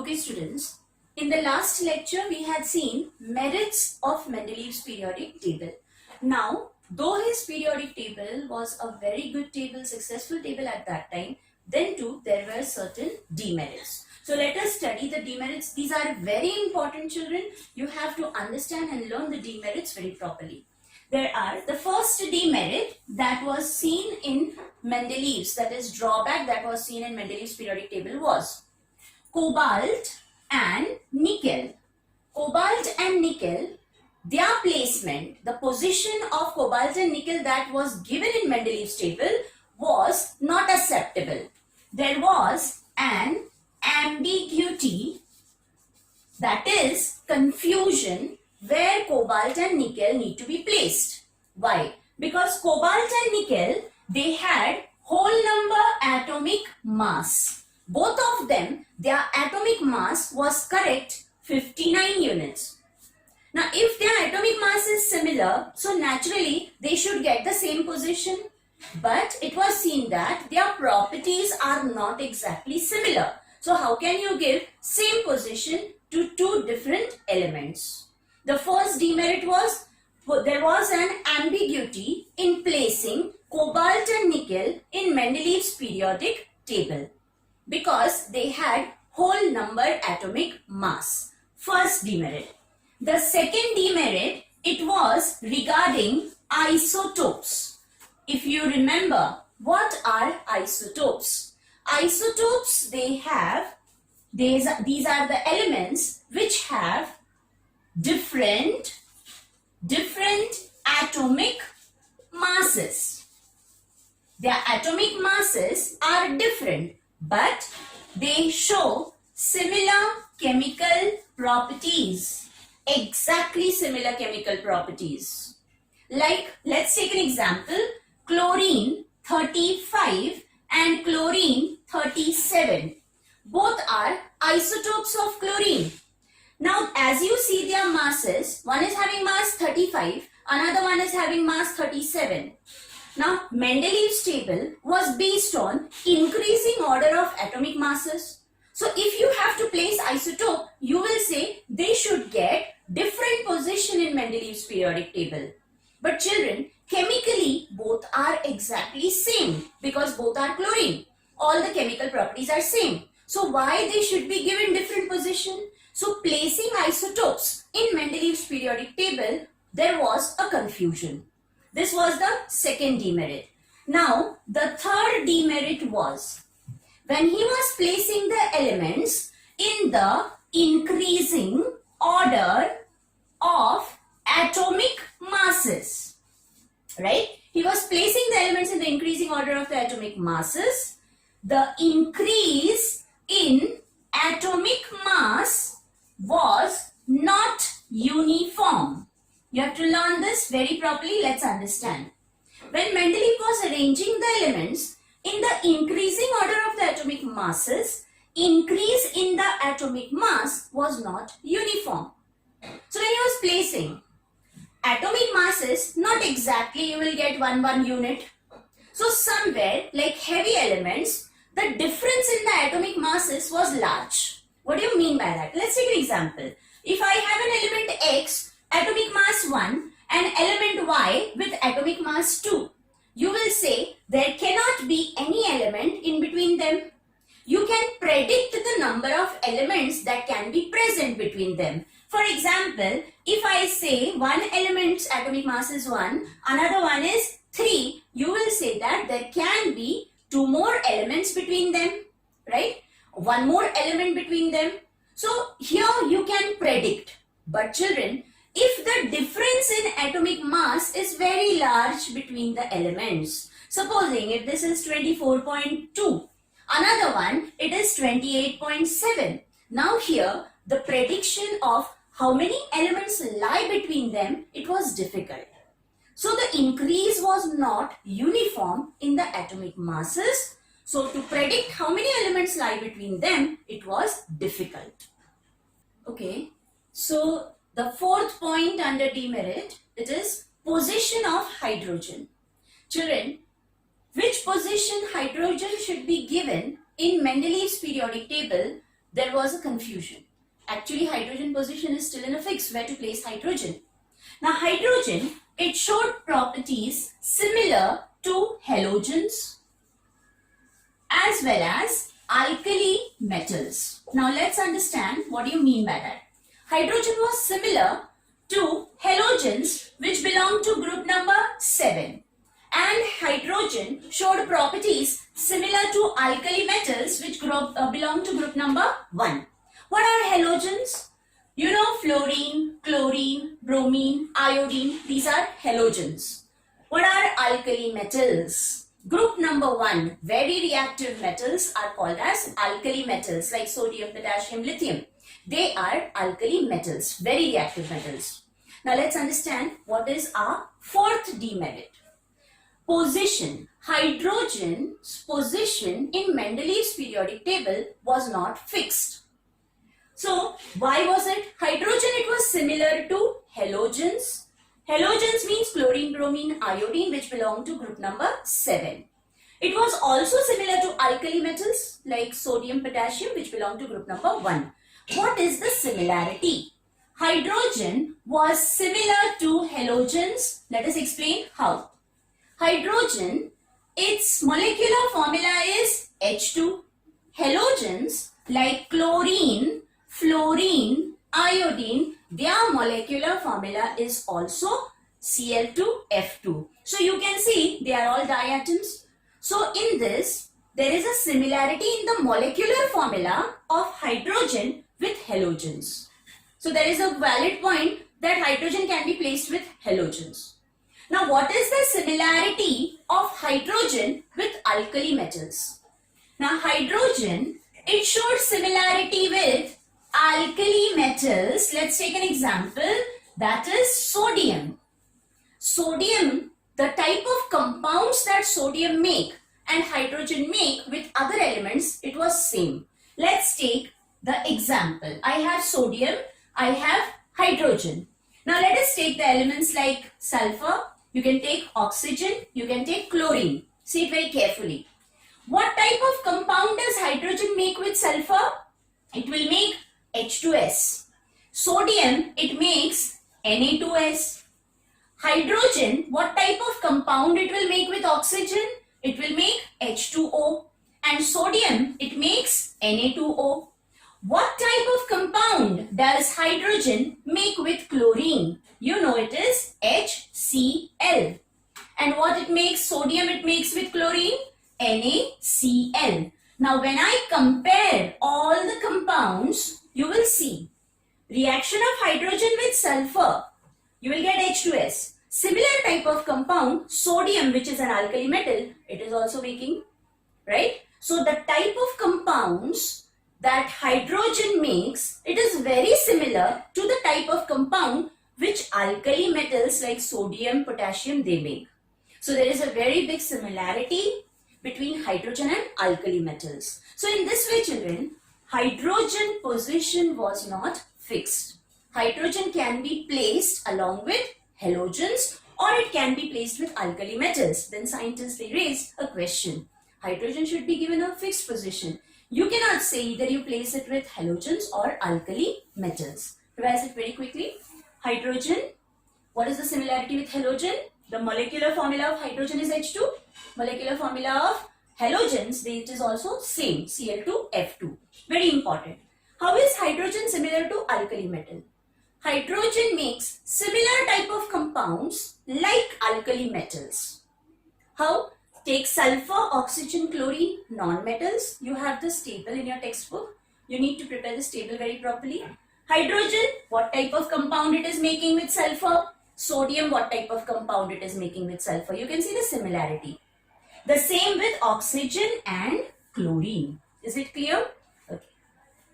Okay students, in the last lecture we had seen merits of Mendeleevs periodic table. Now, though his periodic table was a very good table, successful table at that time, then too there were certain demerits. So let us study the demerits. These are very important, children. You have to understand and learn the demerits very properly. There are the first demerit that was seen in Mendeleevs, that is drawback that was seen in Mendeleevs periodic table was cobalt and nickel. Cobalt and nickel, their placement, the position of cobalt and nickel that was given in Mendeleevs table was not acceptable. There was an ambiguity, that is confusion, where cobalt and nickel need to be placed. Why? Because cobalt and nickel, they had whole number atomic mass. Both of them, their atomic mass was correct 59 units. Now if their atomic mass is similar, so naturally they should get the same position. But it was seen that their properties are not exactly similar. So how can you give same position to two different elements? The first demerit was there was an ambiguity in placing cobalt and nickel in Mendeleevs periodic table because they had whole number atomic mass. First demerit. The second demerit, it was regarding isotopes. If you remember, what are isotopes? Isotopes, these are the elements which have different atomic masses. Their atomic masses are different, but they show similar chemical properties, exactly similar chemical properties. Like, let's take an example, chlorine 35 and chlorine 37. Both are isotopes of chlorine. Now, as you see their masses, one is having mass 35, another one is having mass 37. Now, Mendeleevs table was based on increasing order of atomic masses. So, if you have to place isotope, you will say they should get different position in Mendeleevs periodic table. But children, chemically, both are exactly same because both are chlorine. All the chemical properties are same. So, why they should be given different position? So, placing isotopes in Mendeleevs periodic table, there was a confusion. This was the second demerit. Now, the third demerit was when he was placing the elements in the increasing order of atomic masses. Right? He was placing the elements in the increasing order of the atomic masses. The increase in atomic mass was not uniform. You have to learn this very properly. Let's understand. When Mendeleev was arranging the elements in the increasing order of the atomic masses, increase in the atomic mass was not uniform. So when he was placing atomic masses, not exactly you will get one unit. So somewhere like heavy elements, the difference in the atomic masses was large. What do you mean by that? Let's take an example. If I have an element X, atomic mass 1 and element Y with atomic mass 2, you will say there cannot be any element in between them. You can predict the number of elements that can be present between them. For example, if I say one element's atomic mass is 1, another one is 3, you will say that there can be two more elements between them, right? One more element between them. So here you can predict. But children, if the difference in atomic mass is very large between the elements, supposing if this is 24.2, another one it is 28.7. Now here the prediction of how many elements lie between them, it was difficult. So the increase was not uniform in the atomic masses. So to predict how many elements lie between them, it was difficult. Okay, so the fourth point under demerit, it is position of hydrogen. Children, which position hydrogen should be given in Mendeleev's periodic table there was a confusion. Actually, hydrogen position is still in a fix where to place hydrogen. Now, hydrogen, it showed properties similar to halogens as well as alkali metals. Now, let's understand what do you mean by that. Hydrogen was similar to halogens which belong to group number 7. And hydrogen showed properties similar to alkali metals which belong to group number 1. What are halogens? You know, fluorine, chlorine, bromine, iodine, these are halogens. What are alkali metals? Group number 1, very reactive metals are called as alkali metals like sodium, potassium, lithium. They are alkali metals, very reactive metals. Now let's understand what is our fourth demerit. Position. Hydrogen's position in Mendeleev's periodic table was not fixed. So, why was it? Hydrogen, it was similar to halogens. Halogens means chlorine, bromine, iodine, which belong to group number 7. It was also similar to alkali metals like sodium, potassium, which belong to group number 1. What is the similarity? Hydrogen was similar to halogens. Let us explain how. Hydrogen, its molecular formula is H2. Halogens like chlorine, fluorine, iodine, their molecular formula is also Cl2F2. So you can see they are all diatoms. So in this, there is a similarity in the molecular formula of hydrogen with halogens. So there is a valid point that hydrogen can be placed with halogens. Now what is the similarity of hydrogen with alkali metals? Now hydrogen, it showed similarity with alkali metals. Let's take an example, that is sodium. Sodium, the type of compounds that sodium make and hydrogen make with other elements, it was same. Let's take the example. I have sodium, I have hydrogen. Now let us take the elements like sulfur, you can take oxygen, you can take chlorine. See it very carefully. What type of compound does hydrogen make with sulfur? It will make H2S. Sodium, it makes Na2S. Hydrogen, what type of compound it will make with oxygen? It will make H2O. And sodium, it makes Na2O. What type of compound does hydrogen make with chlorine? You know it is HCl. And what it makes? Sodium it makes with chlorine? NaCl. Now when I compare all the compounds, you will see reaction of hydrogen with sulfur, you will get H2S. Similar type of compound, sodium, which is an alkali metal, it is also making, right? So the type of compounds that hydrogen makes, it is very similar to the type of compound which alkali metals like sodium, potassium, they make. So there is a very big similarity between hydrogen and alkali metals. So in this way, children, hydrogen position was not fixed. Hydrogen can be placed along with halogens or it can be placed with alkali metals. Then scientists, they raised a question. Hydrogen should be given a fixed position. You cannot say either you place it with halogens or alkali metals. Revise it very quickly. Hydrogen, what is the similarity with halogen? The molecular formula of hydrogen is H2. Molecular formula of halogens, it is also same, Cl2F2. Very important. How is hydrogen similar to alkali metal? Hydrogen makes similar type of compounds like alkali metals. How? Take sulfur, oxygen, chlorine, non-metals. You have this table in your textbook. You need to prepare this table very properly. Hydrogen, what type of compound it is making with sulfur? Sodium, what type of compound it is making with sulfur? You can see the similarity. The same with oxygen and chlorine. Is it clear?